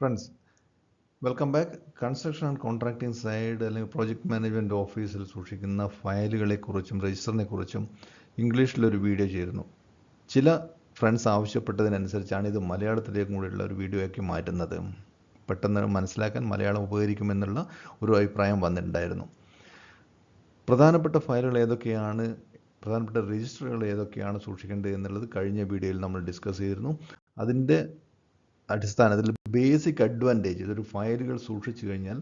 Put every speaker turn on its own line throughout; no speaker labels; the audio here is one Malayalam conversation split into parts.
Friends, welcome back. Construction and contracting side അല്ലെങ്കിൽ പ്രോജക്റ്റ് മാനേജ്മെൻറ്റ് ഓഫീസിൽ സൂക്ഷിക്കുന്ന ഫയലുകളെക്കുറിച്ചും രജിസ്റ്ററിനെ കുറിച്ചും ഇംഗ്ലീഷിലൊരു വീഡിയോ ചെയ്തിരുന്നു. ചില ഫ്രണ്ട്സ് ആവശ്യപ്പെട്ടതിനനുസരിച്ചാണ് ഇത് മലയാളത്തിലേക്കും കൂടിയുള്ള ഒരു വീഡിയോ ആക്കി മാറ്റുന്നത്. പെട്ടെന്ന് മനസ്സിലാക്കാൻ മലയാളം ഉപകരിക്കുമെന്നുള്ള ഒരു അഭിപ്രായം വന്നിട്ടുണ്ടായിരുന്നു. പ്രധാനപ്പെട്ട ഫയലുകൾ ഏതൊക്കെയാണ്, പ്രധാനപ്പെട്ട രജിസ്റ്ററുകൾ ഏതൊക്കെയാണ് സൂക്ഷിക്കേണ്ടത് എന്നുള്ളത് കഴിഞ്ഞ വീഡിയോയിൽ നമ്മൾ ഡിസ്കസ് ചെയ്തിരുന്നു. അതിൻ്റെ അടിസ്ഥാനത്തിൽ ബേസിക് അഡ്വാൻറ്റേജ്, ഇതൊരു ഫയലുകൾ സൂക്ഷിച്ചു കഴിഞ്ഞാൽ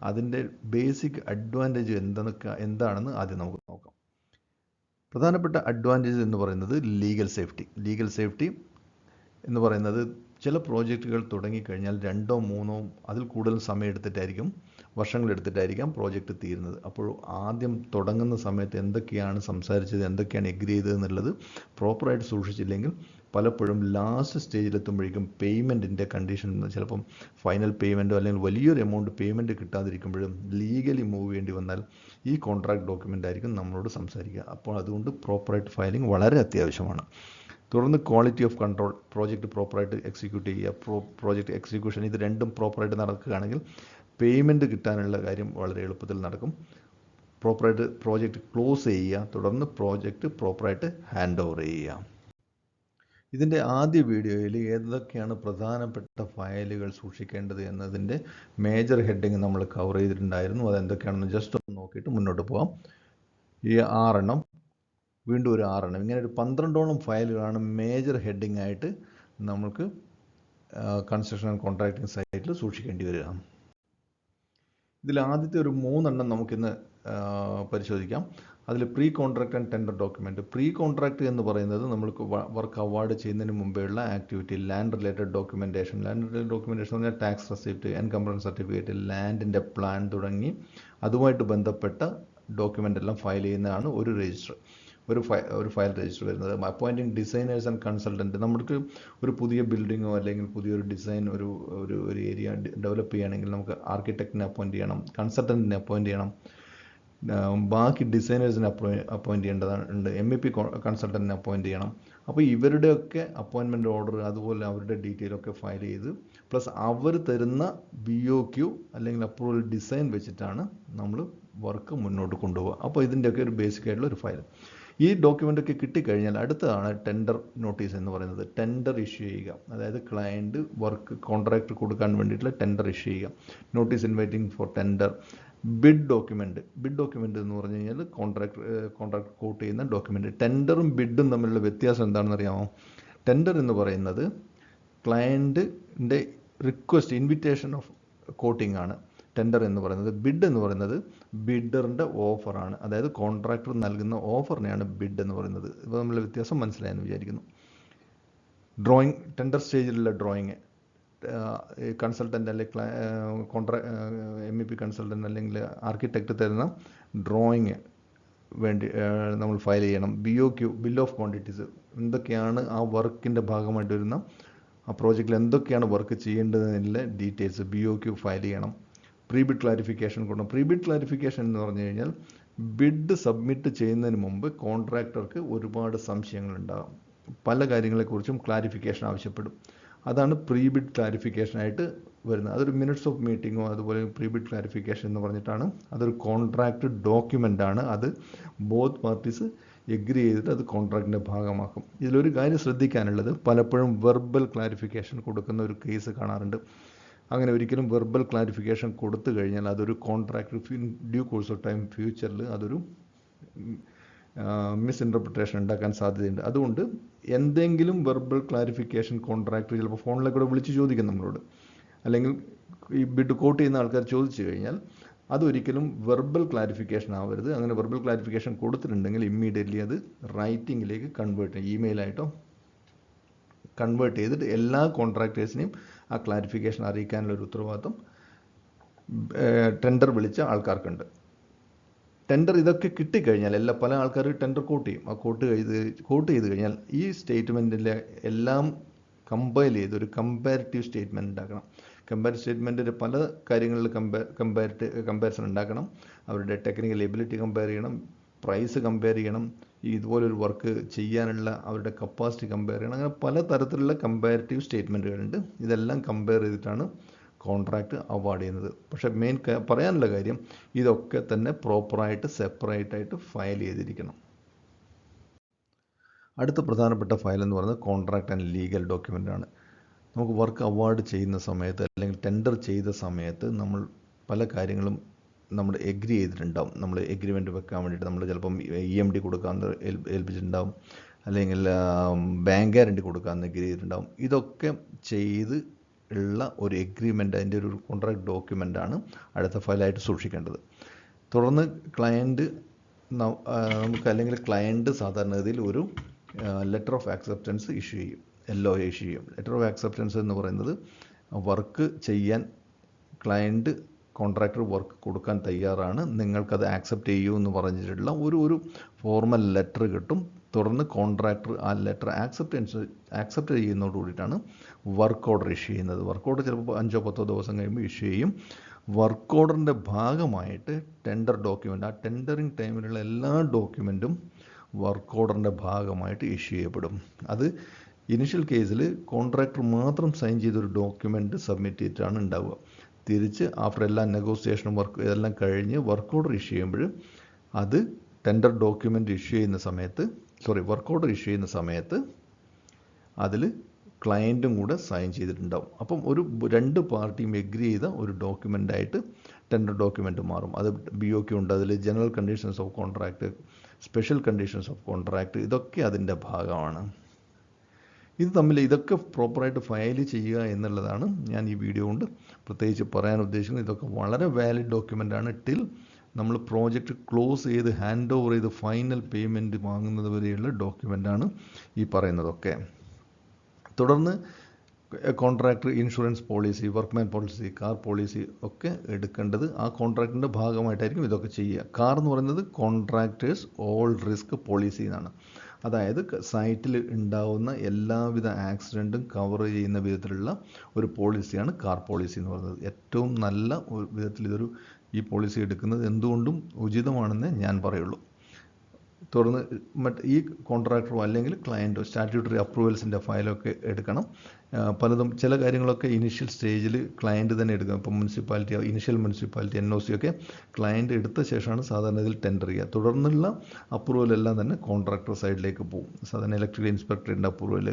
അതിൻ്റെ ബേസിക് അഡ്വാൻറ്റേജ് എന്താണെന്ന് ആദ്യം നമുക്ക് നോക്കാം. പ്രധാനപ്പെട്ട അഡ്വാൻറ്റേജ് എന്ന് പറയുന്നത് ലീഗൽ സേഫ്റ്റി എന്ന് പറയുന്നത് ചില പ്രോജക്റ്റുകൾ തുടങ്ങിക്കഴിഞ്ഞാൽ 2 or 3 അതിൽ കൂടുതൽ സമയം എടുത്തിട്ടായിരിക്കും, വർഷങ്ങളെടുത്തിട്ടായിരിക്കാം പ്രോജക്റ്റ് തീരുന്നത്. അപ്പോൾ ആദ്യം തുടങ്ങുന്ന സമയത്ത് എന്തൊക്കെയാണ് സംസാരിച്ചത്, എന്തൊക്കെയാണ് എഗ്രി ചെയ്തത് എന്നുള്ളത് പ്രോപ്പറായിട്ട് സൂക്ഷിച്ചില്ലെങ്കിൽ പലപ്പോഴും ലാസ്റ്റ് സ്റ്റേജിലെത്തുമ്പോഴേക്കും പേയ്മെൻറ്റിൻ്റെ കണ്ടീഷൻ, ചിലപ്പം ഫൈനൽ പേയ്മെൻറ്റോ അല്ലെങ്കിൽ വലിയൊരു എമൗണ്ട് പേയ്മെൻറ്റ് കിട്ടാതിരിക്കുമ്പോഴും ലീഗലി മൂവ് ചെയ്യേണ്ടി വന്നാൽ ഈ കോൺട്രാക്ട് ഡോക്യുമെൻ്റ് ആയിരിക്കും നമ്മളോട് സംസാരിക്കുക. അപ്പോൾ അതുകൊണ്ട് പ്രോപ്പറായിട്ട് ഫയലിംഗ് വളരെ അത്യാവശ്യമാണ്. തുടർന്ന് ക്വാളിറ്റി ഓഫ് കൺട്രോൾ, പ്രോജക്റ്റ് പ്രോപ്പറായിട്ട് എക്സിക്യൂട്ട് ചെയ്യുക, പ്രോജക്റ്റ് എക്സിക്യൂഷൻ, ഇത് രണ്ടും പ്രോപ്പറായിട്ട് നടക്കുകയാണെങ്കിൽ പേയ്മെൻറ്റ് കിട്ടാനുള്ള കാര്യം വളരെ എളുപ്പത്തിൽ നടക്കും. പ്രോപ്പറായിട്ട് പ്രോജക്റ്റ് ക്ലോസ് ചെയ്യുക, തുടർന്ന് പ്രോജക്റ്റ് പ്രോപ്പറായിട്ട് ഹാൻഡ് ഓവർ ചെയ്യുക. ഇതിൻ്റെ ആദ്യ വീഡിയോയിൽ ഏതൊക്കെയാണ് പ്രധാനപ്പെട്ട ഫയലുകൾ സൂക്ഷിക്കേണ്ടത് എന്നതിൻ്റെ മേജർ ഹെഡിങ് നമ്മൾ കവർ ചെയ്തിട്ടുണ്ടായിരുന്നു. അതെന്തൊക്കെയാണെന്ന് ജസ്റ്റ് ഒന്ന് നോക്കിയിട്ട് മുന്നോട്ട് പോകാം. ഈ 6 എണ്ണം, വീണ്ടും ഒരു 6 എണ്ണം, ഇങ്ങനെ ഒരു 12ഓളം ഫയലുകളാണ് മേജർ ഹെഡിങ് ആയിട്ട് നമുക്ക് കൺസ്ട്രക്ഷൻ ആൻഡ് കോൺട്രാക്ടിംഗ് സൈറ്റിൽ സൂക്ഷിക്കേണ്ടി വരിക. ഇതിൽ ആദ്യത്തെ ഒരു 3 എണ്ണം നമുക്കിന്ന് പരിശോധിക്കാം. അതിൽ pre contract and tender document. Pre contract എന്ന് പറയുന്നത് നമ്മൾക്ക് വർക്ക് അവാർഡ് ചെയ്യുന്നതിന് മുമ്പേയുള്ള ആക്ടിവിറ്റി, ലാൻഡ് റിലേറ്റഡ് ഡോക്യുമെൻറ്റേഷൻ എന്ന് പറഞ്ഞാൽ ടാക്സ് റെസിപ്റ്റ്, എൻകംബറൻസ് സർട്ടിഫിക്കറ്റ്, ലാൻഡിൻ്റെ പ്ലാൻ തുടങ്ങി അതുമായിട്ട് ബന്ധപ്പെട്ട ഡോക്യുമെൻ്റ് എല്ലാം ഫയൽ ചെയ്യുന്നതാണ് ഒരു രജിസ്റ്റർ, ഒരു ഫയൽ രജിസ്റ്റർ വരുന്നത്. അപ്പോയിൻറ്റിംഗ് ഡിസൈനേഴ്സ് ആൻഡ് കൺസൾട്ടൻറ്റ്, നമുക്ക് ഒരു പുതിയ ബിൽഡിങ്ങോ അല്ലെങ്കിൽ പുതിയൊരു ഡിസൈൻ ഒരു ഏരിയ ഡെവലപ്പ് ചെയ്യുകയാണെങ്കിൽ നമുക്ക് ആർക്കിടെക്റ്റിനെ അപ്പോയിൻറ്റ് ചെയ്യണം, കൺസൾട്ടൻറ്റിനെ അപ്പോയിൻറ്റ് ചെയ്യണം, ബാക്കി ഡിസൈനേഴ്സിനെ അപ്പോയിൻറ്റ് ചെയ്യേണ്ടതുണ്ട്, MEP കൺസൾട്ടൻറ്റിനെ അപ്പോയിൻറ്റ് ചെയ്യണം. അപ്പോൾ ഇവരുടെയൊക്കെ അപ്പോയിൻമെൻറ്റ് ഓർഡർ, അതുപോലെ അവരുടെ ഡീറ്റെയിലൊക്കെ ഫയൽ ചെയ്ത് പ്ലസ് അവർ തരുന്ന BOQ അല്ലെങ്കിൽ അപ്രൂവൽ ഡിസൈൻ വെച്ചിട്ടാണ് നമ്മൾ വർക്ക് മുന്നോട്ട് കൊണ്ടുപോകുക. അപ്പോൾ ഇതിൻ്റെയൊക്കെ ഒരു ബേസിക് ആയിട്ടുള്ള ഒരു ഫയൽ. ഈ ഡോക്യുമെൻ്റൊക്കെ കിട്ടിക്കഴിഞ്ഞാൽ അടുത്തതാണ് ടെൻഡർ നോട്ടീസ് എന്ന് പറയുന്നത്. ടെൻഡർ ഇഷ്യൂ ചെയ്യുക, അതായത് ക്ലയൻറ്റ് വർക്ക് കോൺട്രാക്ട് കൊടുക്കാൻ വേണ്ടിയിട്ടുള്ള ടെൻഡർ ഇഷ്യൂ ചെയ്യുക, notice inviting for tender. Bid document എന്ന് പറഞ്ഞു കഴിഞ്ഞാൽ കോൺട്രാക്ട് കോട്ട് ചെയ്യുന്ന ഡോക്യുമെൻ്റ്. ടെൻഡറും ബിഡും തമ്മിലുള്ള വ്യത്യാസം എന്താണെന്ന് അറിയാമോ? ടെൻഡർ എന്ന് പറയുന്നത് ക്ലയൻറ്റിൻ്റെ റിക്വസ്റ്റ്, ഇൻവിറ്റേഷൻ ഓഫ് കോട്ടിംഗ് ആണ് ടെൻഡർ എന്ന് പറയുന്നത്. ബിഡ് എന്ന് പറയുന്നത് ബിഡറിൻ്റെ ഓഫറാണ്, അതായത് കോൺട്രാക്ടർ നൽകുന്ന ഓഫറിനെയാണ് ബിഡ് എന്ന് പറയുന്നത്. ഇപ്പോൾ തമ്മിലുള്ള വ്യത്യാസം മനസ്സിലായെന്ന് വിചാരിക്കുന്നു. ഡ്രോയിങ്, ടെൻഡർ സ്റ്റേജിലുള്ള ഡ്രോയിങ്, കൺസൾട്ടൻ്റ് അല്ലെങ്കിൽ MEP കൺസൾട്ടൻ്റ് അല്ലെങ്കിൽ ആർക്കിടെക്റ്റ് തരുന്ന ഡ്രോയിങ് വേണ്ടി നമ്മൾ ഫയൽ ചെയ്യണം. BOQ, ബിൽ ഓഫ് ക്വാണ്ടിറ്റീസ്, എന്തൊക്കെയാണ് ആ വർക്കിൻ്റെ ഭാഗമായിട്ട് വരുന്ന ആ പ്രോജക്റ്റിൽ എന്തൊക്കെയാണ് വർക്ക് ചെയ്യേണ്ടതെന്നുള്ള ഡീറ്റെയിൽസ് BOQ ഫയൽ ചെയ്യണം. പ്രീ ബിഡ് ക്ലാരിഫിക്കേഷൻ കൊടുക്കണം. പ്രീ ബിഡ് ക്ലാരിഫിക്കേഷൻ എന്ന് പറഞ്ഞു കഴിഞ്ഞാൽ ബിഡ് സബ്മിറ്റ് ചെയ്യുന്നതിന് മുമ്പ് കോൺട്രാക്ടർക്ക് ഒരുപാട് സംശയങ്ങളുണ്ടാകും, പല കാര്യങ്ങളെക്കുറിച്ചും ക്ലാരിഫിക്കേഷൻ ആവശ്യപ്പെടും. അതാണ് പ്രീ ബിഡ് ക്ലാരിഫിക്കേഷനായിട്ട് വരുന്നത്. അതൊരു മിനിറ്റ്സ് ഓഫ് മീറ്റിങ്ങോ അതുപോലെ പ്രീ ബിഡ് ക്ലാരിഫിക്കേഷൻ എന്ന് പറഞ്ഞിട്ടാണ്. അതൊരു കോൺട്രാക്ട് ഡോക്യുമെൻ്റ് ആണ്. അത് ബോത്ത് പാർട്ടീസ് എഗ്രി ചെയ്തിട്ട് അത് കോൺട്രാക്റ്റിൻ്റെ ഭാഗമാക്കും. ഇതിലൊരു കാര്യം ശ്രദ്ധിക്കാനുള്ളത്, പലപ്പോഴും വെർബൽ ക്ലാരിഫിക്കേഷൻ കൊടുക്കുന്ന ഒരു കേസ് കാണാറുണ്ട്. അങ്ങനെ ഒരിക്കലും വെർബൽ ക്ലാരിഫിക്കേഷൻ കൊടുത്തു കഴിഞ്ഞാൽ അതൊരു contract due course of time ഫ്യൂച്ചറിൽ അതൊരു മിസ്ഇൻറ്റർപ്രിട്ടേഷൻ ഉണ്ടാക്കാൻ സാധ്യതയുണ്ട്. അതുകൊണ്ട് എന്തെങ്കിലും വെർബൽ ക്ലാരിഫിക്കേഷൻ കോൺട്രാക്ടർ ചിലപ്പോൾ ഫോണിലേക്ക് കൂടെ വിളിച്ച് ചോദിക്കും നമ്മളോട്, അല്ലെങ്കിൽ ഈ ബിഡ് കോട്ട് ചെയ്യുന്ന ആൾക്കാർ ചോദിച്ചു കഴിഞ്ഞാൽ അതൊരിക്കലും വെർബൽ ക്ലാരിഫിക്കേഷൻ ആവരുത്. അങ്ങനെ വെർബൽ ക്ലാരിഫിക്കേഷൻ കൊടുത്തിട്ടുണ്ടെങ്കിൽ ഇമ്മീഡിയറ്റ്ലി അത് റൈറ്റിങ്ങിലേക്ക് കൺവേർട്ട് ചെയ്യും, ഇമെയിലായിട്ടോ കൺവേർട്ട് ചെയ്തിട്ട് എല്ലാ കോൺട്രാക്ടേഴ്സിനെയും ആ ക്ലാരിഫിക്കേഷൻ അറിയിക്കാനുള്ള ഒരു ഉത്തരവാദിത്വം ടെൻഡർ വിളിച്ച ആൾക്കാർക്കുണ്ട്. ടെൻഡർ ഇതൊക്കെ കിട്ടിക്കഴിഞ്ഞാൽ പല ആൾക്കാർ ടെൻഡർ കോട്ട് ചെയ്യും. ആ കോട്ട് ചെയ്ത് കഴിഞ്ഞാൽ ഈ സ്റ്റേറ്റ്മെൻറ്റിലെ എല്ലാം കമ്പൈൽ ചെയ്ത് ഒരു കമ്പാരിറ്റീവ് സ്റ്റേറ്റ്മെൻറ്റ് ഉണ്ടാക്കണം. കമ്പാരിറ്റീവ് സ്റ്റേറ്റ്മെൻറ്റിൽ പല കാര്യങ്ങളിൽ കമ്പാരിസൺ ഉണ്ടാക്കണം. അവരുടെ ടെക്നിക്കൽ എബിലിറ്റി കമ്പയർ ചെയ്യണം, പ്രൈസ് കമ്പയർ ചെയ്യണം, ഇതുപോലൊരു വർക്ക് ചെയ്യാനുള്ള അവരുടെ കപ്പാസിറ്റി കമ്പയർ ചെയ്യണം. അങ്ങനെ പല തരത്തിലുള്ള കമ്പാരിറ്റീവ് സ്റ്റേറ്റ്മെൻറ്റുകളുണ്ട്. ഇതെല്ലാം കമ്പയർ ചെയ്തിട്ടാണ് കോൺട്രാക്റ്റ് അവാർഡ് ചെയ്യുന്നത്. പക്ഷേ മെയിൻ പറയാനുള്ള കാര്യം ഇതൊക്കെ തന്നെ പ്രോപ്പറായിട്ട് സെപ്പറേറ്റ് ആയിട്ട് ഫയൽ ചെയ്തിരിക്കണം. അടുത്ത പ്രധാനപ്പെട്ട ഫയൽ എന്ന് പറയുന്നത് കോൺട്രാക്റ്റ് ആൻഡ് ലീഗൽ ഡോക്യുമെൻ്റ് ആണ്. നമുക്ക് വർക്ക് അവാർഡ് ചെയ്യുന്ന സമയത്ത് അല്ലെങ്കിൽ ടെൻഡർ ചെയ്ത സമയത്ത് നമ്മൾ പല കാര്യങ്ങളും നമ്മൾ എഗ്രി ചെയ്തിട്ടുണ്ടാവും. നമ്മൾ എഗ്രിമെൻ്റ് വെക്കാൻ വേണ്ടിയിട്ട് നമ്മൾ ചിലപ്പം EMD കൊടുക്കാൻ ഏൽപ്പിച്ചിട്ടുണ്ടാവും, അല്ലെങ്കിൽ ബാങ്ക് ഗ്യാരണ്ടി കൊടുക്കാൻ എഗ്രി ചെയ്തിട്ടുണ്ടാവും. ഇതൊക്കെ ചെയ്ത് ഉള്ള ഒരു എഗ്രിമെൻ്റ്, അതിൻ്റെ ഒരു കോൺട്രാക്ട് ഡോക്യുമെൻ്റാണ് അടുത്ത ഫയലായിട്ട് സൂക്ഷിക്കേണ്ടത്. തുടർന്ന് ക്ലയൻറ്റ് നമുക്ക് അല്ലെങ്കിൽ ക്ലയൻറ്റ് സാധാരണഗതിയിൽ ഒരു ലെറ്റർ ഓഫ് ആക്സെപ്റ്റൻസ് ഇഷ്യൂ ചെയ്യും, LOA ഇഷ്യൂ ചെയ്യും. ലെറ്റർ ഓഫ് ആക്സെപ്റ്റൻസ് എന്ന് പറയുന്നത് വർക്ക് ചെയ്യാൻ ക്ലയൻറ്റ് കോൺട്രാക്ടർ വർക്ക് കൊടുക്കാൻ തയ്യാറാണ്, നിങ്ങൾക്കത് ആക്സെപ്റ്റ് ചെയ്യൂ എന്ന് പറഞ്ഞിട്ടുള്ള ഒരു ഫോർമൽ ലെറ്റർ കിട്ടും. തുടർന്ന് കോൺട്രാക്ടർ ആ ലെറ്റർ ആക്സെപ്റ്റ് ചെയ്യുന്നതോട് കൂടിയിട്ടാണ് വർക്ക് ഓർഡർ ഇഷ്യൂ ചെയ്യുന്നത്. വർക്ക് ഓർഡർ ചിലപ്പോൾ 5-10 ദിവസം കഴിയുമ്പോൾ ഇഷ്യൂ ചെയ്യും. വർക്ക് ഓർഡറിൻ്റെ ഭാഗമായിട്ട് ടെൻഡർ ഡോക്യുമെൻ്റ്, ആ ടെൻഡറിങ് ടൈമിലുള്ള എല്ലാ ഡോക്യുമെൻറ്റും വർക്ക് ഓർഡറിൻ്റെ ഭാഗമായിട്ട് ഇഷ്യൂ ചെയ്യപ്പെടും. അത് ഇനിഷ്യൽ കേസിൽ കോൺട്രാക്ടർ മാത്രം സൈൻ ചെയ്തൊരു ഡോക്യുമെൻ്റ് സബ്മിറ്റ് ചെയ്തിട്ടാണ് ഉണ്ടാവുക. തിരിച്ച് ആഫ്റ്റർ എല്ലാ നെഗോസിയേഷനും ഇതെല്ലാം കഴിഞ്ഞ് വർക്ക് ഓർഡർ ഇഷ്യൂ ചെയ്യുമ്പോൾ അത് ടെൻഡർ ഡോക്യുമെൻ്റ് ഇഷ്യൂ ചെയ്യുന്ന സമയത്ത് വർക്ക് ഓർഡർ ഇഷ്യൂ ചെയ്യുന്ന സമയത്ത് അതിൽ ക്ലയൻറ്റും കൂടെ സൈൻ ചെയ്തിട്ടുണ്ടാവും. അപ്പം രണ്ട് പാർട്ടിയും എഗ്രി ചെയ്ത ഒരു ഡോക്യുമെൻ്റായിട്ട് ടെൻഡർ ഡോക്യുമെൻ്റ് മാറും. അത് BOQ ഉണ്ട്, അതിൽ general conditions of contract, special conditions of contract, ഇതൊക്കെ അതിൻ്റെ ഭാഗമാണ്. ഇതൊക്കെ പ്രോപ്പറായിട്ട് ഫയൽ ചെയ്യുക എന്നുള്ളതാണ് ഞാൻ ഈ വീഡിയോ കൊണ്ട് പ്രത്യേകിച്ച് പറയാൻ ഉദ്ദേശിക്കുന്നത്. ഇതൊക്കെ വളരെ വാലിഡ് ഡോക്യുമെൻ്റാണ്. ടിൽ നമ്മൾ പ്രോജക്റ്റ് ക്ലോസ് ചെയ്ത് ഹാൻഡ് ഓവർ ചെയ്ത് ഫൈനൽ പേയ്മെൻറ്റ് വാങ്ങുന്നത് വരെയുള്ള ഡോക്യുമെൻ്റാണ് ഈ പറയുന്നതൊക്കെ. തുടർന്ന് contractor insurance policy, workman policy, car policy ഒക്കെ എടുക്കേണ്ടത് ആ കോൺട്രാക്റ്റിൻ്റെ ഭാഗമായിട്ടായിരിക്കും ഇതൊക്കെ ചെയ്യുക. കാർ എന്ന് പറയുന്നത് കോൺട്രാക്ടേഴ്സ് ഓൾ റിസ്ക് പോളിസി എന്നാണ്. അതായത് സൈറ്റിൽ ഉണ്ടാവുന്ന എല്ലാവിധ ആക്സിഡൻറ്റും കവർ ചെയ്യുന്ന വിധത്തിലുള്ള ഒരു പോളിസിയാണ് കാർ പോളിസി എന്ന് പറയുന്നത്. ഏറ്റവും നല്ല ഒരു വിധത്തിൽ ഈ പോളിസി എടുക്കുന്നത് എന്തുകൊണ്ടും ഉചിതമാണെന്നേ ഞാൻ പറയുള്ളൂ. തുടർന്ന് ഈ കോൺട്രാക്ടറോ അല്ലെങ്കിൽ ക്ലയൻറ്റോ സ്റ്റാറ്റ്യൂട്ടറി അപ്രൂവൽസിൻ്റെ ഫയലൊക്കെ എടുക്കണം. പലതും ചില കാര്യങ്ങളൊക്കെ ഇനിഷ്യൽ സ്റ്റേജിൽ ക്ലയൻറ്റ് തന്നെ എടുക്കണം. ഇപ്പം മുനിസിപ്പാലിറ്റി, ഇനിഷ്യൽ മുനിസിപ്പാലിറ്റി NOC ഒക്കെ ക്ലയൻറ്റ് എടുത്ത ശേഷമാണ് സാധാരണ ഇതിൽ ടെൻഡർ ചെയ്യുക. തുടർന്നുള്ള അപ്രൂവലെല്ലാം തന്നെ കോൺട്രാക്ടർ സൈഡിലേക്ക് പോകും. സാധാരണ ഇലക്ട്രിക്കൽ ഇൻസ്പെക്ടറിൻ്റെ അപ്രൂവൽ,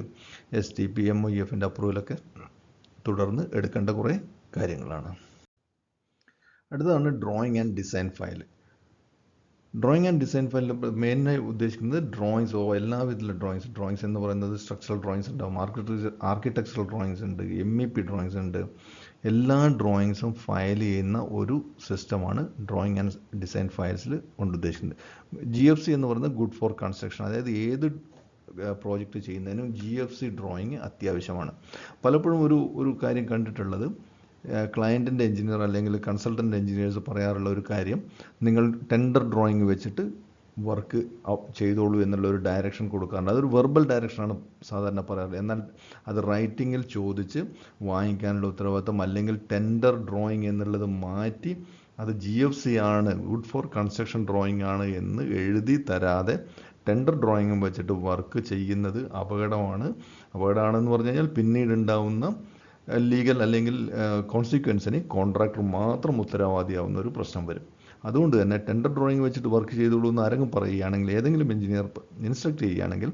STP, MOEFൻ്റെ അപ്രൂവലൊക്കെ തുടർന്ന് എടുക്കേണ്ട കുറേ കാര്യങ്ങളാണ്. അടുത്തതാണ് drawing and design file. Drawing and design ഫയലിൽ മെയിനായി ഉദ്ദേശിക്കുന്നത് ഡ്രോയിങ്സോ എല്ലാവിധത്തിലുള്ള ഡ്രോയിങ്സ് എന്ന് പറയുന്നത് സ്ട്രക്ചറൽ ഡ്രോയിങ്സ് ഉണ്ടാവും, ആർക്കിടെക്ചറൽ ഡ്രോയിങ്സ് ഉണ്ട്, MEP ഡ്രോയിങ്സ് ഉണ്ട്. എല്ലാ ഡ്രോയിങ്സും ഫയൽ ചെയ്യുന്ന ഒരു സിസ്റ്റമാണ് ഡ്രോയിങ് ആൻഡ് ഡിസൈൻ ഫയൽസിൽ കൊണ്ട് ഉദ്ദേശിക്കുന്നത്. GFC എന്ന് പറയുന്നത് ഗുഡ് ഫോർ കൺസ്ട്രക്ഷൻ. അതായത് ഏത് പ്രോജക്റ്റ് ചെയ്യുന്നതിനും GFC ഡ്രോയിങ് അത്യാവശ്യമാണ്. പലപ്പോഴും ഒരു കാര്യം കണ്ടിട്ടുള്ളത്, ക്ലയൻറ്റിൻ്റെ എഞ്ചിനീയർ അല്ലെങ്കിൽ കൺസൾട്ടൻ്റ് എഞ്ചിനീയേഴ്സ് പറയാറുള്ള ഒരു കാര്യം, നിങ്ങൾ ടെൻഡർ ഡ്രോയിങ് വെച്ചിട്ട് വർക്ക് ചെയ്തോളൂ എന്നുള്ള ഒരു ഡയറക്ഷൻ കൊടുക്കാറുണ്ട്. അതൊരു വെർബൽ ഡയറക്ഷനാണ് സാധാരണ പറയാറ്. എന്നാൽ അത് റൈറ്റിങ്ങിൽ ചോദിച്ച് വാങ്ങിക്കാനുള്ള ഉത്തരവാദിത്വം, അല്ലെങ്കിൽ ടെൻഡർ ഡ്രോയിങ് എന്നുള്ളത് മാറ്റി അത് GFC ആണ്, ഗുഡ് ഫോർ കൺസ്ട്രക്ഷൻ ഡ്രോയിങ് ആണ് എന്ന് എഴുതി തരാതെ ടെൻഡർ ഡ്രോയിങ്ങും വെച്ചിട്ട് വർക്ക് ചെയ്യുന്നത് അപകടമാണെന്ന് പറഞ്ഞു കഴിഞ്ഞാൽ പിന്നീട് ഉണ്ടാവുന്ന ലീഗൽ അല്ലെങ്കിൽ കോൺസിക്വൻസിന് കോൺട്രാക്ടർ മാത്രം ഉത്തരവാദിയാവുന്ന ഒരു പ്രശ്നം വരും. അതുകൊണ്ട് തന്നെ ടെൻഡർ ഡ്രോയിങ് വെച്ചിട്ട് വർക്ക് ചെയ്തോളൂ എന്ന് ആരെങ്കിലും പറയുകയാണെങ്കിൽ, ഏതെങ്കിലും എഞ്ചിനീയർ ഇൻസ്ട്രക്ട് ചെയ്യുകയാണെങ്കിൽ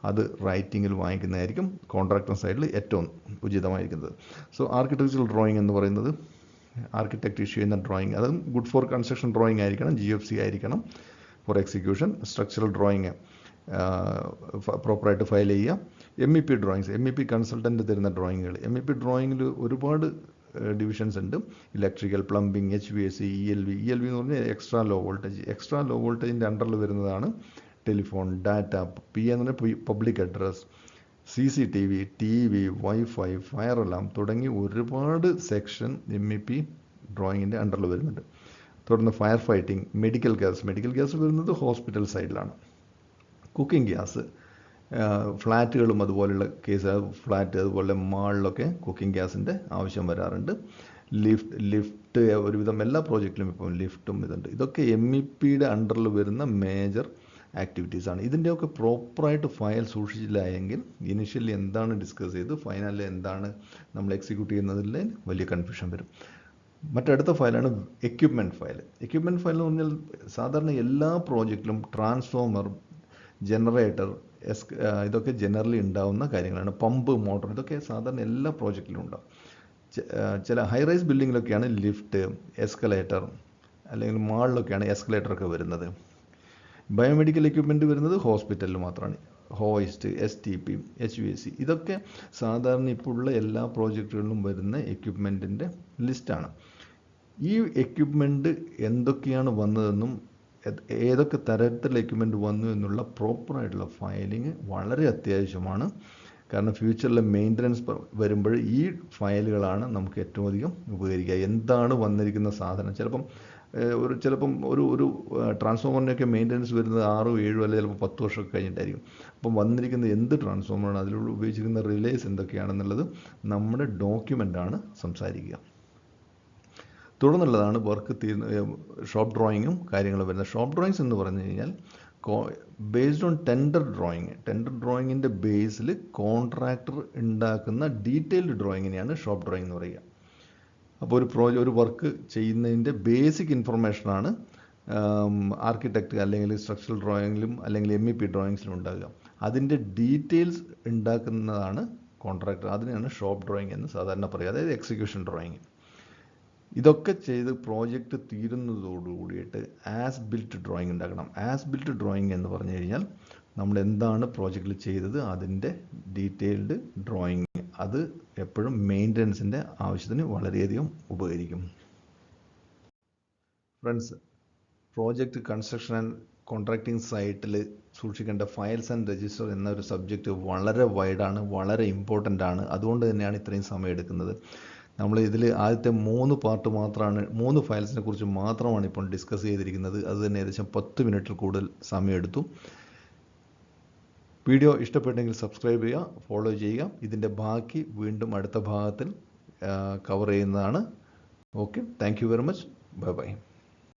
അത് റൈറ്റിങ്ങിൽ വാങ്ങിക്കുന്നതായിരിക്കും കോൺട്രാക്ടർ സൈഡിൽ ഏറ്റവും ഉചിതമായിരിക്കുന്നത്. സോ ആർക്കിടെക്ചറൽ ഡ്രോയിങ് എന്ന് പറയുന്നത് ആർക്കിടെക്ട് ഇഷ്യൂ ചെയ്യുന്ന ഡ്രോയിങ്, അതും ഗുഡ് ഫോർ കൺസ്ട്രക്ഷൻ ഡ്രോയിങ് ആയിരിക്കണം, GFC ആയിരിക്കണം ഫോർ എക്സിക്യൂഷൻ. സ്ട്രക്ചറൽ ഡ്രോയിങ് പ്രോപ്പറായിട്ട് ഫയൽ ചെയ്യുക. MEP ഡ്രോയിങ്സ്, MEP കൺസൾട്ടൻ്റ് തരുന്ന ഡ്രോയിങ്ങുകൾ. MEP ഡ്രോയിങ്ങിൽ ഒരുപാട് ഡിവിഷൻസ് ഉണ്ട്. ഇലക്ട്രിക്കൽ, പ്ലംബിംഗ്, HVAC, ELV എന്ന് പറഞ്ഞാൽ എക്സ്ട്രാ ലോ വോൾട്ടേജിൻ്റെ അണ്ടറിൽ വരുന്നതാണ് ടെലിഫോൺ, ഡാറ്റ. PA എന്ന് പറഞ്ഞാൽ public address, CCTV, TV, Wi-Fi, fire alarm തുടങ്ങി ഒരുപാട് സെക്ഷൻ MEP ഡ്രോയിങ്ങിൻ്റെ അണ്ടറിൽ വരുന്നുണ്ട്. തുടർന്ന് ഫയർ ഫൈറ്റിംഗ്, മെഡിക്കൽ ഗ്യാസ് വരുന്നത് ഹോസ്പിറ്റൽ സൈഡിലാണ്. കുക്കിംഗ് ഗ്യാസ്, ഫ്ലാറ്റുകളും അതുപോലെയുള്ള ഫ്ലാറ്റ് അതുപോലെ മാളിലൊക്കെ കുക്കിംഗ് ഗ്യാസിൻ്റെ ആവശ്യം വരാറുണ്ട്. ലിഫ്റ്റ് ഒരുവിധം എല്ലാ പ്രോജക്റ്റിലും ഇപ്പോൾ ലിഫ്റ്റും ഇതുണ്ട്. ഇതൊക്കെ MEPയുടെ അണ്ടറിൽ വരുന്ന മേജർ ആക്ടിവിറ്റീസാണ്. ഇതിൻ്റെയൊക്കെ പ്രോപ്പറായിട്ട് ഫയൽ സൂക്ഷിച്ചില്ല എങ്കിൽ ഇനിഷ്യലി എന്താണ് ഡിസ്കസ് ചെയ്ത് ഫൈനലിൽ എന്താണ് നമ്മൾ എക്സിക്യൂട്ട് ചെയ്യുന്നതിൽ വലിയ കൺഫ്യൂഷൻ വരും. മറ്റടുത്ത ഫയലാണ് എക്യുപ്മെൻറ്റ് ഫയൽ. എക്യുപ്മെൻറ്റ് ഫയൽ എന്ന് പറഞ്ഞാൽ സാധാരണ എല്ലാ പ്രോജക്റ്റിലും ട്രാൻസ്ഫോമർ, ജനറേറ്റർ, ഇതൊക്കെ ജനറലി ഉണ്ടാവുന്ന കാര്യങ്ങളാണ്. പമ്പ്, മോട്ടോർ, ഇതൊക്കെ സാധാരണ എല്ലാ പ്രോജക്റ്റിലും ഉണ്ടാവും. ചില ഹൈ റൈസ് ബിൽഡിങ്ങിലൊക്കെയാണ് ലിഫ്റ്റ്, എസ്കലേറ്റർ, അല്ലെങ്കിൽ മാളിലൊക്കെയാണ് എസ്കലേറ്ററൊക്കെ വരുന്നത്. ബയോമെഡിക്കൽ എക്യുപ്മെൻറ്റ് വരുന്നത് ഹോസ്പിറ്റലിൽ മാത്രമാണ്. ഹോയിസ്റ്റ്, STP, HVAC, ഇതൊക്കെ സാധാരണ ഇപ്പോൾ ഉള്ള എല്ലാ പ്രോജക്റ്റുകളിലും വരുന്ന എക്യുപ്മെൻറ്റിൻ്റെ ലിസ്റ്റാണ്. ഈ എക്യുപ്മെൻറ്റ് എന്തൊക്കെയാണ് വന്നതെന്നും ഏതൊക്കെ തരത്തിലുള്ള എക്യുപ്മെൻറ്റ് വന്നു എന്നുള്ള പ്രോപ്പറായിട്ടുള്ള ഫയലിംഗ് വളരെ അത്യാവശ്യമാണ്. കാരണം ഫ്യൂച്ചറിലെ മെയിൻ്റനൻസ് വരുമ്പോൾ ഈ ഫയലുകളാണ് നമുക്ക് ഏറ്റവും അധികം ഉപകരിക്കുക. എന്താണ് വന്നിരിക്കുന്ന സാധനം, ചിലപ്പം ഒരു ട്രാൻസ്ഫോമറിൻ്റെയൊക്കെ മെയിൻ്റനൻസ് വരുന്നത് 6, 7 അല്ലെങ്കിൽ ചിലപ്പോൾ 10 വർഷമൊക്കെ കഴിഞ്ഞിട്ടായിരിക്കും. അപ്പം വന്നിരിക്കുന്ന എന്ത് ട്രാൻസ്ഫോമറാണ്, അതിലുള്ള ഉപയോഗിച്ചിരിക്കുന്ന റിലേസ് എന്തൊക്കെയാണെന്നുള്ളത് നമ്മുടെ ഡോക്യുമെൻ്റാണ് സംസാരിക്കുക. തുടർന്നുള്ളതാണ് വർക്ക് ഷോപ്പ് ഡ്രോയിങ്ങും കാര്യങ്ങളും വരുന്നത്. ഷോപ്പ് ഡ്രോയിങ്സ് എന്ന് പറഞ്ഞു കഴിഞ്ഞാൽ ബേസ്ഡ് ഓൺ ടെൻഡർ ഡ്രോയിങ്ങിൻ്റെ ബേസിൽ കോൺട്രാക്ടർ ഉണ്ടാക്കുന്ന ഡീറ്റെയിൽഡ് ഡ്രോയിങ്ങിനെയാണ് ഷോപ്പ് ഡ്രോയിങ് എന്ന് പറയുക. അപ്പോൾ ഒരു വർക്ക് ചെയ്യുന്നതിൻ്റെ ബേസിക് ഇൻഫർമേഷനാണ് ആർക്കിടെക്റ്റ് അല്ലെങ്കിൽ സ്ട്രക്ചറൽ ഡ്രോയിങ്ങിലും അല്ലെങ്കിൽ MEP ഡ്രോയിങ്സിലും ഉണ്ടാകുക. അതിൻ്റെ ഡീറ്റെയിൽസ് ഉണ്ടാക്കുന്നതാണ് കോൺട്രാക്ടർ. അതിനെയാണ് ഷോപ്പ് ഡ്രോയിങ് എന്ന് സാധാരണ പറയുക, അതായത് എക്സിക്യൂഷൻ ഡ്രോയിങ്. ഇതൊക്കെ ചെയ്ത് പ്രോജക്റ്റ് തീരുന്നതോടുകൂടിയിട്ട് ആസ് ബിൽറ്റ് ഡ്രോയിങ് ഉണ്ടാക്കണം. ആസ് ബിൽറ്റ് ഡ്രോയിങ് എന്ന് പറഞ്ഞു കഴിഞ്ഞാൽ നമ്മൾ എന്താണ് പ്രോജക്റ്റിൽ ചെയ്തത് അതിൻ്റെ ഡീറ്റെയിൽഡ് ഡ്രോയിങ്. അത് എപ്പോഴും മെയിൻ്റനൻസിൻ്റെ ആവശ്യത്തിന് വളരെയധികം ഉപകരിക്കും. Friends, project construction and contracting സൈറ്റിൽ സൂക്ഷിക്കേണ്ട ഫയൽസ് ആൻഡ് രജിസ്റ്റർ എന്നൊരു സബ്ജക്റ്റ് വളരെ വൈഡാണ്, വളരെ ഇമ്പോർട്ടൻ്റ് ആണ്. അതുകൊണ്ട് തന്നെയാണ് ഇത്രയും സമയം എടുക്കുന്നത്. നമ്മൾ ഇതിൽ ആദ്യത്തെ 3 പാർട്ട് മാത്രമാണ്, 3 ഫയൽസിനെ കുറിച്ച് മാത്രമാണ് ഇപ്പോൾ ഡിസ്കസ് ചെയ്തിരിക്കുന്നത്. അത് തന്നെ ഏകദേശം 10 മിനിറ്റിൽ കൂടുതൽ സമയമെടുത്തു. വീഡിയോ ഇഷ്ടപ്പെട്ടെങ്കിൽ സബ്സ്ക്രൈബ് ചെയ്യുക, ഫോളോ ചെയ്യുക. ഇതിൻ്റെ ബാക്കി വീണ്ടും അടുത്ത ഭാഗത്തിൽ കവർ ചെയ്യുന്നതാണ്. Okay, thank you very much. Bye bye.